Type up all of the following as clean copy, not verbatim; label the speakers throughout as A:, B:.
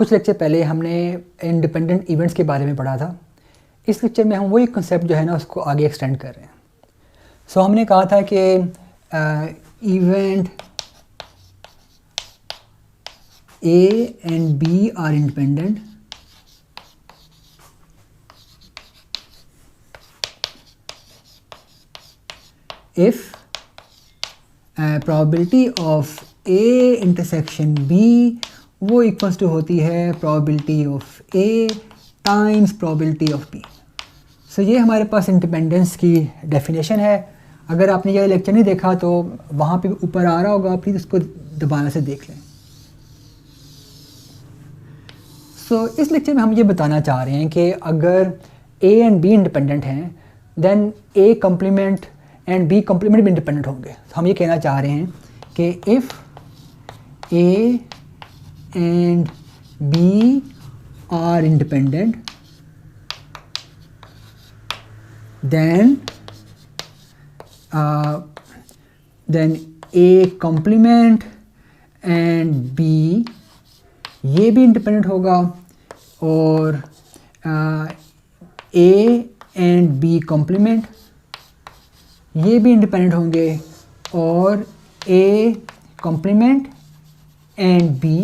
A: कुछ लेक्चर पहले हमने इंडिपेंडेंट इवेंट्स के बारे में पढ़ा था। इस लेक्चर में हम वही कंसेप्ट जो है ना उसको आगे एक्सटेंड कर रहे हैं। सो हमने कहा था कि event A and B are independent if probability of A intersection B वो इक्वल्स टू होती है probability of A times probability of B। सो ये हमारे पास इंडिपेंडेंस की डेफिनेशन है। अगर आपने ये लेक्चर नहीं देखा तो वहाँ पे ऊपर आ रहा होगा, प्लीज़ उसको दोबारा से देख लें। सो इस लेक्चर में हम ये बताना चाह रहे हैं कि अगर A एंड B इंडिपेंडेंट हैं then A complement and B complement भी इंडिपेंडेंट होंगे। तो हम ये कहना चाह रहे हैं कि if A and B are independent then A complement and B ये भी इंडिपेंडेंट होगा और ए एंड बी कम्प्लीमेंट ये भी इंडिपेंडेंट होंगे और A complement and B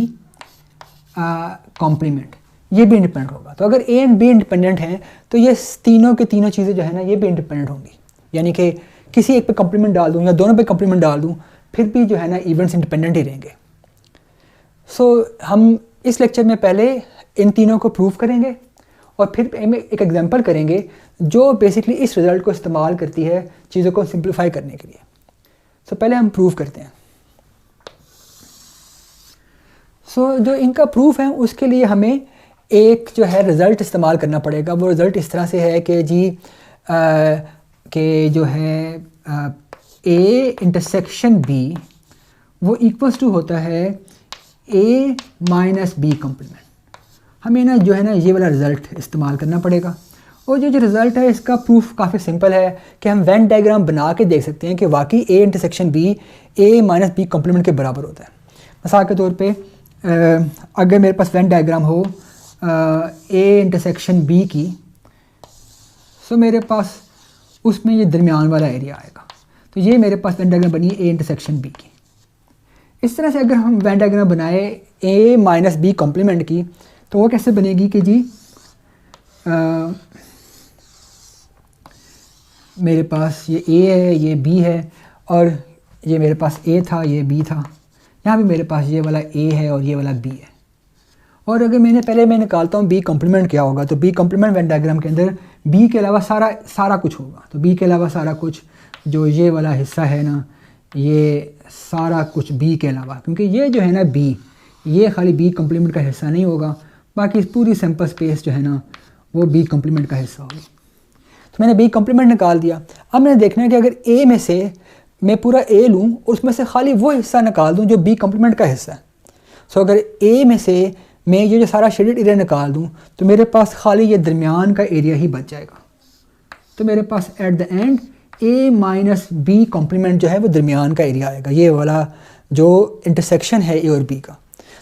A: complement ये भी इंडिपेंडेंट होगा। तो अगर ए एंड बी इंडिपेंडेंट हैं तो ये तीनों के तीनों चीज़ें जो है ना ये भी इंडिपेंडेंट होंगी। यानी कि किसी एक पे कॉम्प्लीमेंट डाल दूँ या दोनों पे कॉम्प्लीमेंट डाल दूँ फिर भी जो है ना इवेंट्स इंडिपेंडेंट ही रहेंगे। सो हम इस लेक्चर में पहले इन तीनों को प्रूव करेंगे और फिर एक एग्जांपल करेंगे जो बेसिकली इस रिज़ल्ट को इस्तेमाल करती है चीज़ों को सिंप्लीफाई करने के लिए। सो पहले हम प्रूव करते हैं। सो जो इनका प्रूफ है उसके लिए हमें एक जो है रिज़ल्ट इस्तेमाल करना पड़ेगा। वो रिज़ल्ट इस तरह से है कि जी कि जो है ए इंटरसेक्शन बी वो इक्वल्स टू होता है ए माइनस बी कम्प्लीमेंट। हमें ना जो है ना ये वाला रिज़ल्ट इस्तेमाल करना पड़ेगा। और जो रिज़ल्ट है इसका प्रूफ काफ़ी सिंपल है कि हम वेन डायग्राम बना के देख सकते हैं कि वाकई A intersection B A minus B complement के बराबर होता है। मिसाल के तौर पे अगर मेरे पास वेन डायग्राम हो ए इंटरसेक्शन बी की, सो मेरे पास उसमें ये दरमियान वाला एरिया आएगा। तो ये मेरे पास वेन डायग्राम बनी ए इंटरसेक्शन बी की। इस तरह से अगर हम वेन डायग्राम बनाए ए माइनस बी कॉम्प्लीमेंट की तो वो कैसे बनेगी कि जी मेरे पास ये ए है ये बी है और ये मेरे पास ए था ये बी था। यहाँ भी मेरे पास ये वाला ए है और ये वाला बी है। और अगर मैं निकालता हूँ बी कॉम्प्लीमेंट क्या होगा तो बी कॉम्प्लीमेंट वेन डायग्राम के अंदर बी के अलावा सारा कुछ होगा। तो बी के अलावा सारा कुछ जो ये वाला हिस्सा है ना ये सारा कुछ बी के अलावा, क्योंकि ये जो है ना बी ये खाली बी कॉम्प्लीमेंट का हिस्सा नहीं होगा, बाकी पूरी सैम्पल स्पेस जो है ना वो बी कॉम्प्लीमेंट का हिस्सा होगी। तो मैंने बी कॉम्प्लीमेंट निकाल दिया। अब मैंने देखना है कि अगर ए में से मैं पूरा ए लूँ और उसमें से खाली वो हिस्सा निकाल दूँ जो बी कॉम्प्लीमेंट का हिस्सा है। सो अगर ए में से मैं ये जो सारा शेडेड एरिया निकाल दूँ तो मेरे पास खाली ये दरमियान का एरिया ही बच जाएगा। तो मेरे पास at the end A minus B complement जो है वो दरमियान का एरिया आएगा, ये वाला जो इंटरसेक्शन है ए और बी का।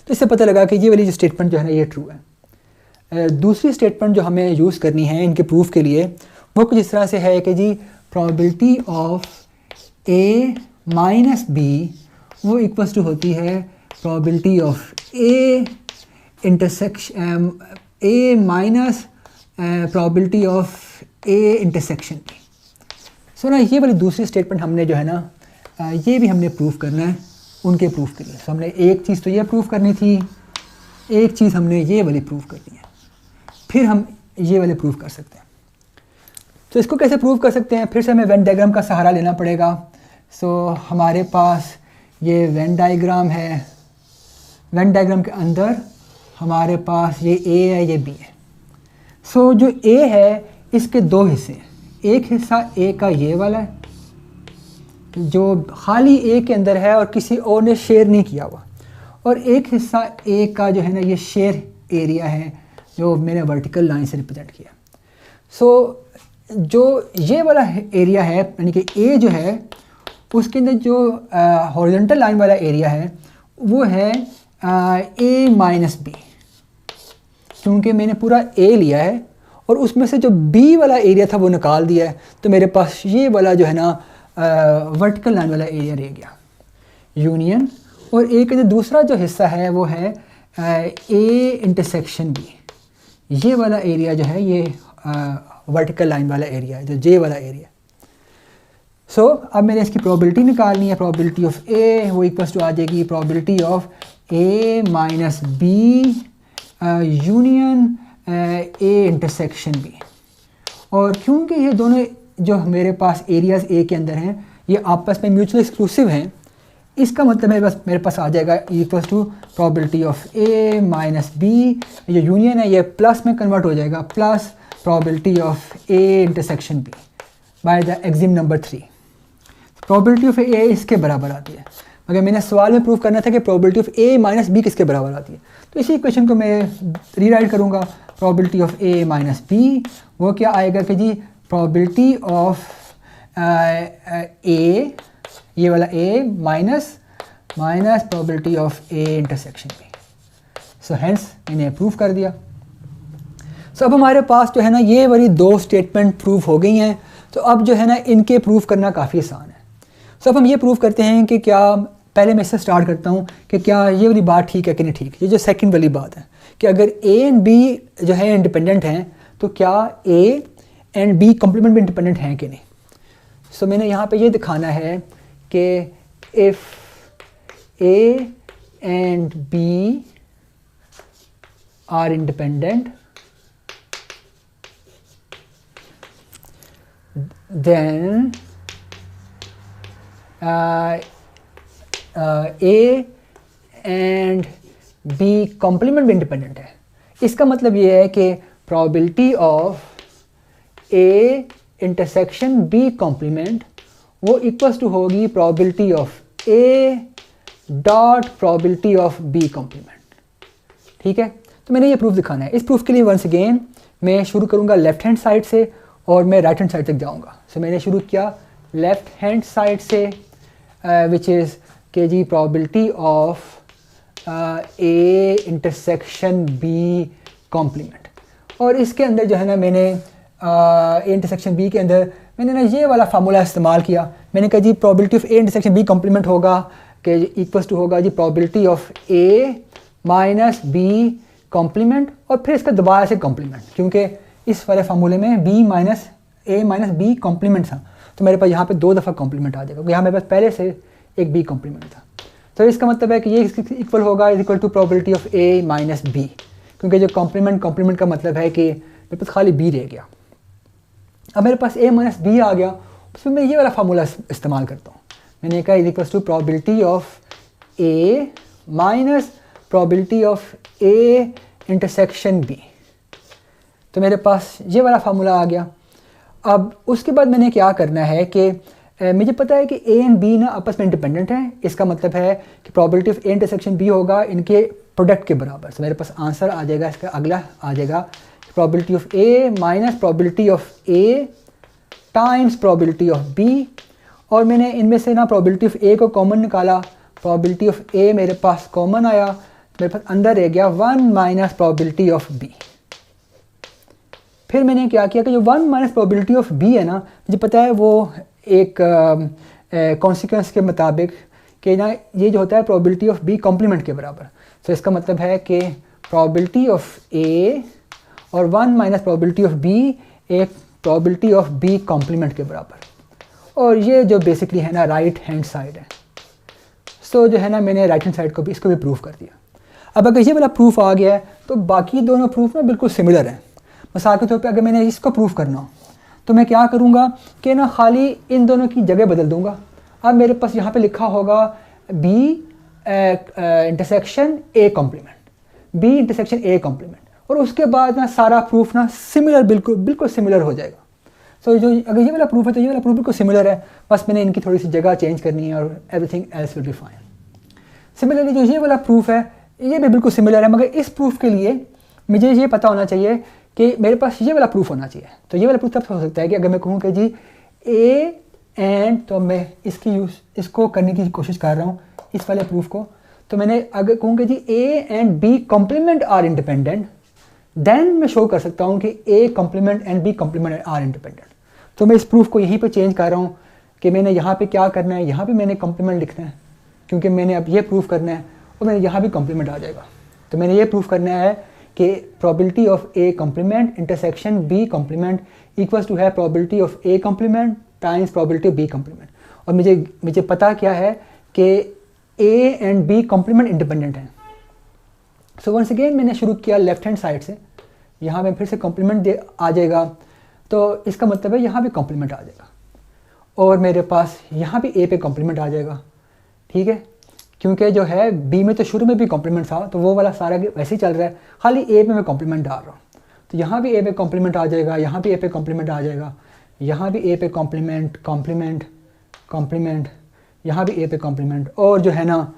A: तो इससे पता लगा कि ये वाली जो स्टेटमेंट जो है ना ये ट्रू है। दूसरी स्टेटमेंट जो हमें यूज़ करनी है इनके प्रूफ के लिए वो कुछ इस तरह से है कि जी probability of A minus B वो इक्वल्स टू होती है probability of A intersection A minus probability of A intersection की। सो ना ये वाली दूसरी स्टेटमेंट हमने जो है ना ये भी हमने प्रूफ करना है उनके प्रूफ के लिए। सो हमने एक चीज़ तो ये प्रूफ करनी थी, एक चीज़ हमने ये वाली प्रूफ करनी है, फिर हम ये वाले प्रूफ कर सकते हैं। तो इसको कैसे प्रूव कर सकते हैं? फिर से हमें वेन डायग्राम का सहारा लेना पड़ेगा। सो हमारे पास ये वेन डायग्राम है, वेन डायग्राम के अंदर हमारे पास ये ए है ये बी है। सो जो ए है इसके दो हिस्से हैं, एक हिस्सा ए का ये वाला है जो खाली ए के अंदर है और किसी और ने शेयर नहीं किया हुआ, और एक हिस्सा ए का जो है ना ये शेयर एरिया है जो मैंने वर्टिकल लाइन से रिप्रेजेंट किया। सो जो ये वाला एरिया है यानी कि ए जो है उसके अंदर जो हॉरिजॉन्टल लाइन वाला एरिया है वो है ए माइनस बी। क्योंकि मैंने पूरा ए लिया है और उसमें से जो बी वाला एरिया था वो निकाल दिया है, तो मेरे पास ये वाला जो है ना वर्टिकल लाइन वाला एरिया रह गया यूनियन। और ए का जो दूसरा जो हिस्सा है वो है ए इंटरसेक्शन बी, ये वाला एरिया जो है ये वर्टिकल लाइन वाला एरिया है, जो जे वाला एरिया। सो अब मैंने इसकी प्रोबेबिलिटी निकालनी है। प्रोबेबिलिटी ऑफ ए वो इक्वल्स टू आ जाएगी probability of A minus B union A intersection B. और क्योंकि ये दोनों जो मेरे पास एरियाज ए के अंदर हैं ये आपस में म्यूचुअल एक्सक्लूसिव हैं, इसका मतलब मेरे पास आ जाएगा equals to probability of A minus B, ये यूनियन है ये प्लस में कन्वर्ट हो जाएगा, plus probability of A intersection B by the axiom number 3। Probability of A इसके बराबर आती है, मगर मैंने सवाल में प्रूव करना था कि probability of A minus B किसके बराबर आती है। तो इसी इक्वेशन को मैं रीराइट करूँगा, probability of A minus B वो क्या आएगा कि जी प्रोबेबिलिटी ऑफ ए, ये वाला A minus probability of A intersection B. So hence मैंने प्रूव कर दिया। सो अब हमारे पास जो है ना ये वाली दो स्टेटमेंट प्रूव हो गई हैं, तो अब जो है ना इनके प्रूव करना काफ़ी आसान है। सो अब हम ये प्रूव करते हैं कि क्या, पहले मैं इससे स्टार्ट करता हूँ कि क्या ये वाली बात ठीक है कि नहीं ठीक। ये जो सेकंड वाली बात है कि अगर ए एंड बी जो है इंडिपेंडेंट हैं तो क्या ए एंड बी कॉम्प्लीमेंट भी इंडिपेंडेंट हैं कि नहीं। सो मैंने यहाँ पे ये दिखाना है कि if A and B are independent then A and B complement भी इंडिपेंडेंट है। इसका मतलब ये है कि probability of A intersection B complement वो इक्वल्स टू होगी probability of A dot probability of B complement. ठीक है, तो मैंने ये प्रूफ दिखाना है। इस प्रूफ के लिए वंस अगेन मैं शुरू करूँगा लेफ्ट हैंड साइड से और मैं राइट हैंड साइड तक जाऊंगा। सो मैंने शुरू किया लेफ्ट हैंड साइड से विच इज़ के जी probability of A intersection B complement. और इसके अंदर जो है ना मैंने ए इंटरसेक्शन बी के अंदर मैंने ना ये वाला फार्मूला इस्तेमाल किया। मैंने कहा जी probability of A intersection B complement होगा कि इक्वल्स टू होगा जी probability of A minus B complement और फिर इसका दोबारा से कॉम्प्लीमेंट, क्योंकि इस वाले फार्मूले में b माइनस ए माइनस बी कॉम्प्लीमेंट था, तो मेरे पास यहाँ पे 2 दफ़ा कॉम्प्लीमेंट आ जाएगा, क्योंकि यहाँ मेरे पास पहले से एक b कॉम्प्लीमेंट था। तो इसका मतलब है कि ये इक्वल होगा is equal to probability of a minus B, क्योंकि जो कॉम्प्लीमेंट का मतलब है कि मेरे पास खाली b रह गया। अब मेरे पास a माइनस बी आ गया, उसमें मैं ये वाला फार्मूला इस्तेमाल करता हूँ। मैंने कहा is equal to probability of a minus probability of a intersection b। तो मेरे पास ये वाला फार्मूला आ गया। अब उसके बाद मैंने क्या करना है कि मुझे पता है कि ए एंड बी ना आपस में इंडिपेंडेंट हैं। इसका मतलब है कि probability of A intersection B होगा इनके प्रोडक्ट के बराबर। तो मेरे पास आंसर आ जाएगा, इसका अगला आ जाएगा probability of A minus probability of A times probability of B. और मैंने इनमें से ना प्रोबेबिलिटी ऑफ ए को कॉमन निकाला, प्रोबेबिलिटी ऑफ ए मेरे पास कॉमन आया, मेरे पास अंदर रह गया 1 माइनस प्रोबेबिलिटी ऑफ बी। फिर मैंने क्या किया कि जो 1 माइनस प्रोबेबिलिटी ऑफ बी है ना, मुझे पता है वो एक कॉन्सिक्वेंस के मुताबिक कि ना ये जो होता है प्रोबेबिलिटी ऑफ बी कॉम्प्लीमेंट के बराबर। तो इसका मतलब है कि प्रोबेबिलिटी ऑफ ए और 1 माइनस प्रोबेबिलिटी ऑफ बी एक प्रोबेबिलिटी ऑफ बी कॉम्प्लीमेंट के बराबर। और ये जो बेसिकली है ना राइट हैंड साइड है। सो जो है ना मैंने राइट हैंड साइड को भी इसको भी प्रूफ कर दिया। अब अगर ये वाला प्रूफ आ गया है तो बाकी दोनों प्रूफ ना बिल्कुल सिमिलर हैं। मिसाल के तौर पे अगर मैंने इसको प्रूफ करना हो तो मैं क्या करूँगा कि ना खाली इन दोनों की जगह बदल दूँगा। अब मेरे पास यहाँ पे लिखा होगा B intersection A complement, B intersection A complement, और उसके बाद ना सारा प्रूफ ना सिमिलर बिल्कुल सिमिलर हो जाएगा। तो जो अगर ये वाला प्रूफ है तो ये वाला प्रूफ बिल्कुल सिमिलर है, बस मैंने इनकी थोड़ी सी जगह चेंज करनी है और everything else will be fine. Similarly जो ये वाला प्रूफ है ये भी बिल्कुल सिमिलर है, मगर इस प्रूफ के लिए मुझे ये पता होना चाहिए कि मेरे पास ये वाला प्रूफ होना चाहिए। तो ये वाला प्रूफ तब हो सकता है कि अगर मैं कहूँ कि जी ए एंड, तो मैं इसको करने की कोशिश कर रहा हूँ इस वाले प्रूफ को। तो मैंने अगर कहूँ कि जी A and B complement are independent, then मैं शो कर सकता हूँ कि A complement and B complement are independent. तो मैं इस प्रूफ को यहीं पे चेंज कर रहा हूँ कि मैंने यहाँ पे क्या करना है, यहाँ पे मैंने कॉम्प्लीमेंट लिखना है क्योंकि मैंने अब ये प्रूफ करना है, और मैंने यहाँ भी कॉम्प्लीमेंट आ जाएगा। तो मैंने ये प्रूफ करना है कि probability of A complement intersection B complement equals to है probability of A complement times probability of B complement. और मुझे पता क्या है कि A and B complement independent हैं। सो वंस अगेन मैंने शुरू किया लेफ्ट हैंड साइड से, यहाँ पे फिर से कॉम्प्लीमेंट आ जाएगा, तो इसका मतलब है यहाँ भी कॉम्प्लीमेंट आ जाएगा और मेरे पास यहाँ भी ए पे कॉम्प्लीमेंट आ जाएगा। ठीक है, क्योंकि जो है बी में तो शुरू में भी कॉम्प्लीमेंट था, तो वो वाला सारा वैसे ही चल रहा है, खाली ए पे मैं कॉम्प्लीमेंट डाल रहा हूँ। तो यहाँ भी ए पे कॉम्प्लीमेंट आ जाएगा, यहाँ भी ए पे कॉम्प्लीमेंट आ जाएगा, यहाँ भी ए पे कॉम्प्लीमेंट कॉम्प्लीमेंट कॉम्प्लीमेंट, यहाँ भी ए पे कॉम्प्लीमेंट, और जो है ना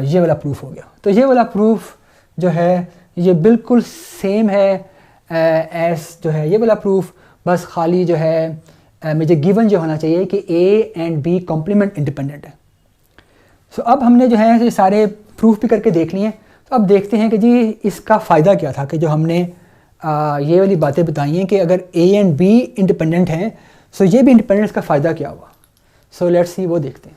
A: ये वाला प्रूफ हो गया। तो ये वाला प्रूफ जो है ये बिल्कुल सेम है एस जो है ये वाला प्रूफ, बस खाली जो है मुझे गिवन जो होना चाहिए कि A and B complement independent है। सो अब हमने जो है ये सारे प्रूफ भी करके देख लिए। तो अब देखते हैं कि जी इसका फ़ायदा क्या था कि जो हमने ये वाली बातें बताई हैं कि अगर ए एंड बी इंडिपेंडेंट हैं, सो ये भी इंडिपेंडेंस का फ़ायदा क्या हुआ। सो लेट्स सी, वो देखते हैं।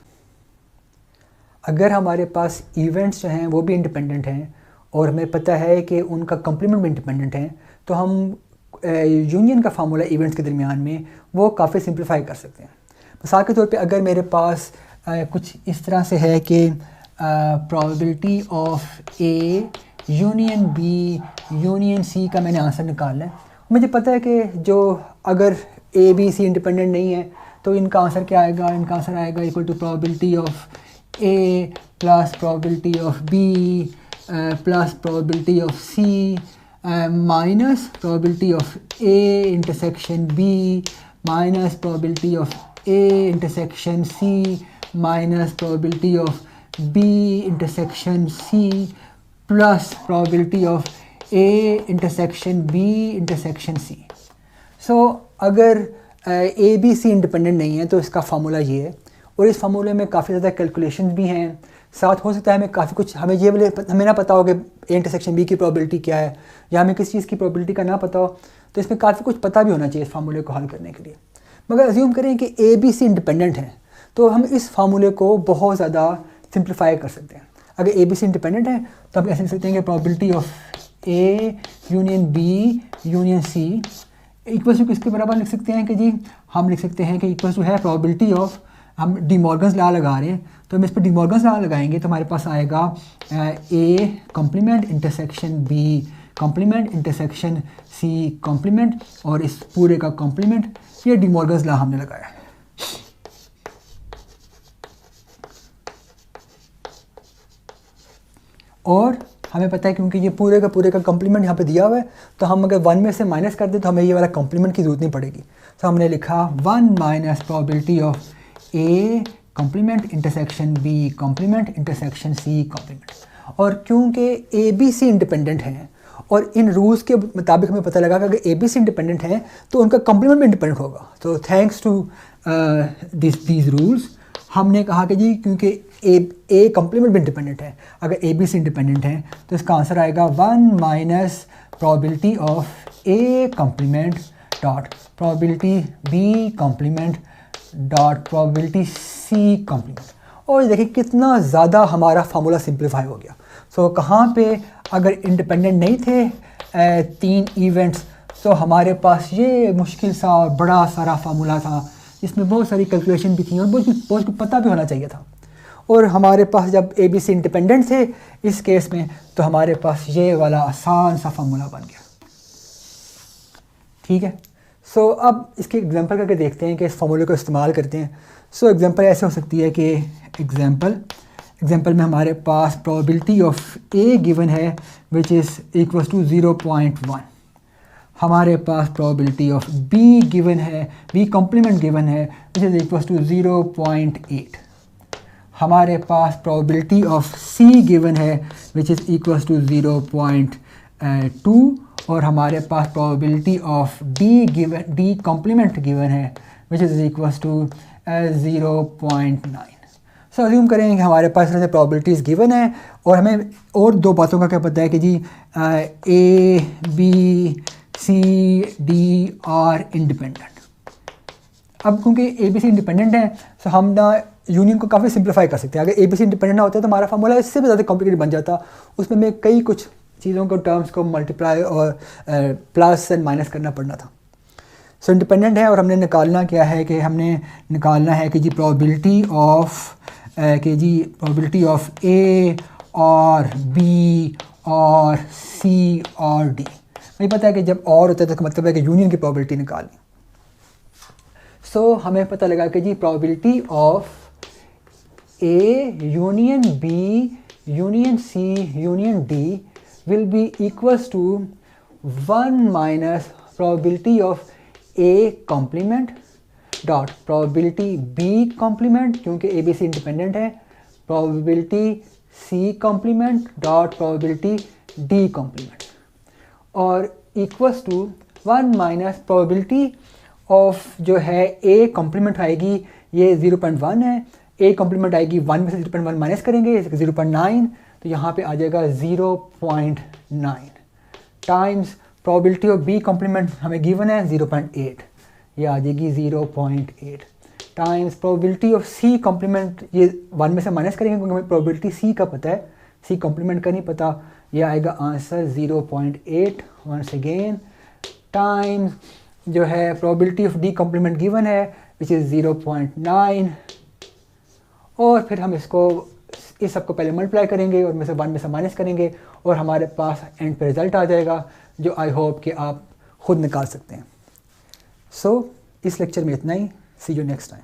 A: अगर हमारे पास इवेंट्स जो हैं वो भी इंडिपेंडेंट हैं और हमें पता है कि उनका कॉम्प्लीमेंट भी इंडिपेंडेंट है, तो हम यूनियन का फार्मूला इवेंट्स के दरमियान में वो काफ़ी सिंप्लीफाई कर सकते हैं। मिसाल के तौर पे अगर मेरे पास कुछ इस तरह से है कि probability of A union B union C का मैंने आंसर निकालना है, मुझे पता है कि जो अगर ए बी सी इंडिपेंडेंट नहीं है तो इनका आंसर क्या आएगा, इनका आंसर आएगा equal to probability of A plus probability of B plus probability of C minus probability of A intersection B minus probability of A intersection C minus probability of B intersection C plus probability of A intersection B intersection C. So अगर A B C independent नहीं है तो इसका formula ये है, और इस फार्मूले में काफ़ी ज़्यादा कैलकुलेशन भी हैं, साथ हो सकता है हमें काफ़ी कुछ हमें ना पता हो कि ए इंटरसेक्शन बी की प्रोबेबिलिटी क्या है, या हमें किसी चीज़ की प्रोबेबिलिटी का ना पता हो, तो इसमें काफ़ी कुछ पता भी होना चाहिए इस फार्मूले को हल करने के लिए। मगर अज्यूम करें कि ए बी सी इंडिपेंडेंट हैं, तो हम इस फार्मूले को बहुत ज़्यादा सिंप्लीफाई कर सकते हैं। अगर ए बी सी इंडिपेंडेंट है तो हम ऐसे लिख सकते हैं कि probability of A union B union C equal to किसके बराबर लिख सकते हैं कि जी हम लिख सकते हैं कि इक्वल टू है प्रोबेबिलिटी ऑफ, हम डी मॉर्गन्स लॉ लगा रहे हैं तो हम इस पर डी मॉर्गन्स लॉ लगाएंगे तो हमारे पास आएगा A complement intersection B complement intersection C complement, और इस पूरे का कॉम्प्लीमेंट, ये डी मॉर्गन्स लॉ हमने लगाया है। और हमें पता है क्योंकि ये पूरे का कॉम्प्लीमेंट यहाँ पे दिया हुआ है, तो हम अगर 1 में से माइनस कर दें तो हमें ये वाला कॉम्प्लीमेंट की ज़रूरत नहीं पड़ेगी। तो हमने लिखा 1 minus probability of A complement intersection B complement intersection C complement. और क्योंकि ए बी सी इंडिपेंडेंट हैं और इन रूल्स के मुताबिक हमें पता लगा कि अगर ए बी सी इंडिपेंडेंट हैं तो उनका कॉम्प्लीमेंट भी इंडिपेंडेंट होगा। तो थैंक्स टू दीज रूल्स हमने कहा कि जी क्योंकि ए कॉम्प्लीमेंट भी इंडिपेंडेंट है, अगर ए बी सी इंडिपेंडेंट है तो इसका आंसर आएगा 1 minus probability of A complement dot probability B complement dot probability C complement. और देखिए कितना ज़्यादा हमारा फार्मूला सिंप्लीफाई हो गया। सो कहाँ पे अगर इंडिपेंडेंट नहीं थे 3 इवेंट्स, तो हमारे पास ये मुश्किल सा और बड़ा सारा फार्मूला था जिसमें बहुत सारी कैलकुलेशन भी थी और बहुत कुछ पता भी होना चाहिए था। और हमारे पास जब ए बी सी इंडिपेंडेंट थे इस केस में, तो हमारे पास ये वाला आसान सा फार्मूला बन गया। ठीक है, सो अब इसके एग्जांपल करके देखते हैं कि इस फार्मूले को इस्तेमाल करते हैं। सो एग्जांपल ऐसे हो सकती है कि एग्जांपल में हमारे पास प्रोबेबिलिटी ऑफ ए गिवन है विच इज़ इक्वल टू 0.1, हमारे पास प्रोबेबिलिटी ऑफ बी गिवन है, बी कॉम्प्लीमेंट गिवन है विच इज़ इक्वल टू 0.8, हमारे पास प्रोबेबिलिटी ऑफ सी गिवन है विच इज़ इक्वल टू 0.2, और हमारे पास probability of D complement given है which is equal to 0.9। So assume करें कि हमारे पास प्रोबेबिलिटीज़ गिवन है और हमें और दो बातों का क्या पता है कि जी A B C D are independent. अब क्योंकि ए बी सी इंडिपेंडेंट है सो हम ना यूनियन को काफ़ी सिंप्लीफाई कर सकते हैं। अगर ए बी सी इंडिपेंडेंट ना होता तो हमारा फार्मूला इससे भी ज़्यादा कॉम्प्लिकेटेड बन जाता, उसमें मैं कई कुछ चीज़ों को टर्म्स को मल्टीप्लाई और प्लस एंड माइनस करना पड़ना था। सो इंडिपेंडेंट है और हमने निकालना क्या है कि हमने निकालना है कि जी प्रोबेबिलिटी ऑफ ए और बी और सी और डी। मुझे पता है कि जब और होता है तो मतलब है कि यूनियन की प्रोबेबिलिटी निकालनी। सो हमें पता लगा कि जी probability of A union B union C union D will be equals to 1 minus probability of A complement dot probability B complement क्योंकि A B C इंडिपेंडेंट है, probability C complement dot probability D complement और equals to 1 minus probability of जो है A complement आएगी ये 0.1 है, A complement आएगी 1 में से 0.1 माइनस करेंगे 0.9 तो यहाँ पे आ जाएगा 0.9 times probability of B complement हमें गिवन है 0.8, ये आ जाएगी 0.8 times probability of C complement ये 1 में से माइनस करेंगे क्योंकि हमें प्रोबेबिलिटी सी का पता है, सी कॉम्प्लीमेंट का नहीं पता, ये आएगा आंसर 0.8 वंस अगेन टाइम्स जो है probability of D complement given है विच इज़ 0.9 और फिर हम इसको इस सबको पहले मल्टीप्लाई करेंगे और में से 1 में से माइनस करेंगे और हमारे पास एंड पे रिज़ल्ट आ जाएगा जो आई होप कि आप ख़ुद निकाल सकते हैं। सो इस लेक्चर में इतना ही। सी यू नेक्स्ट टाइम।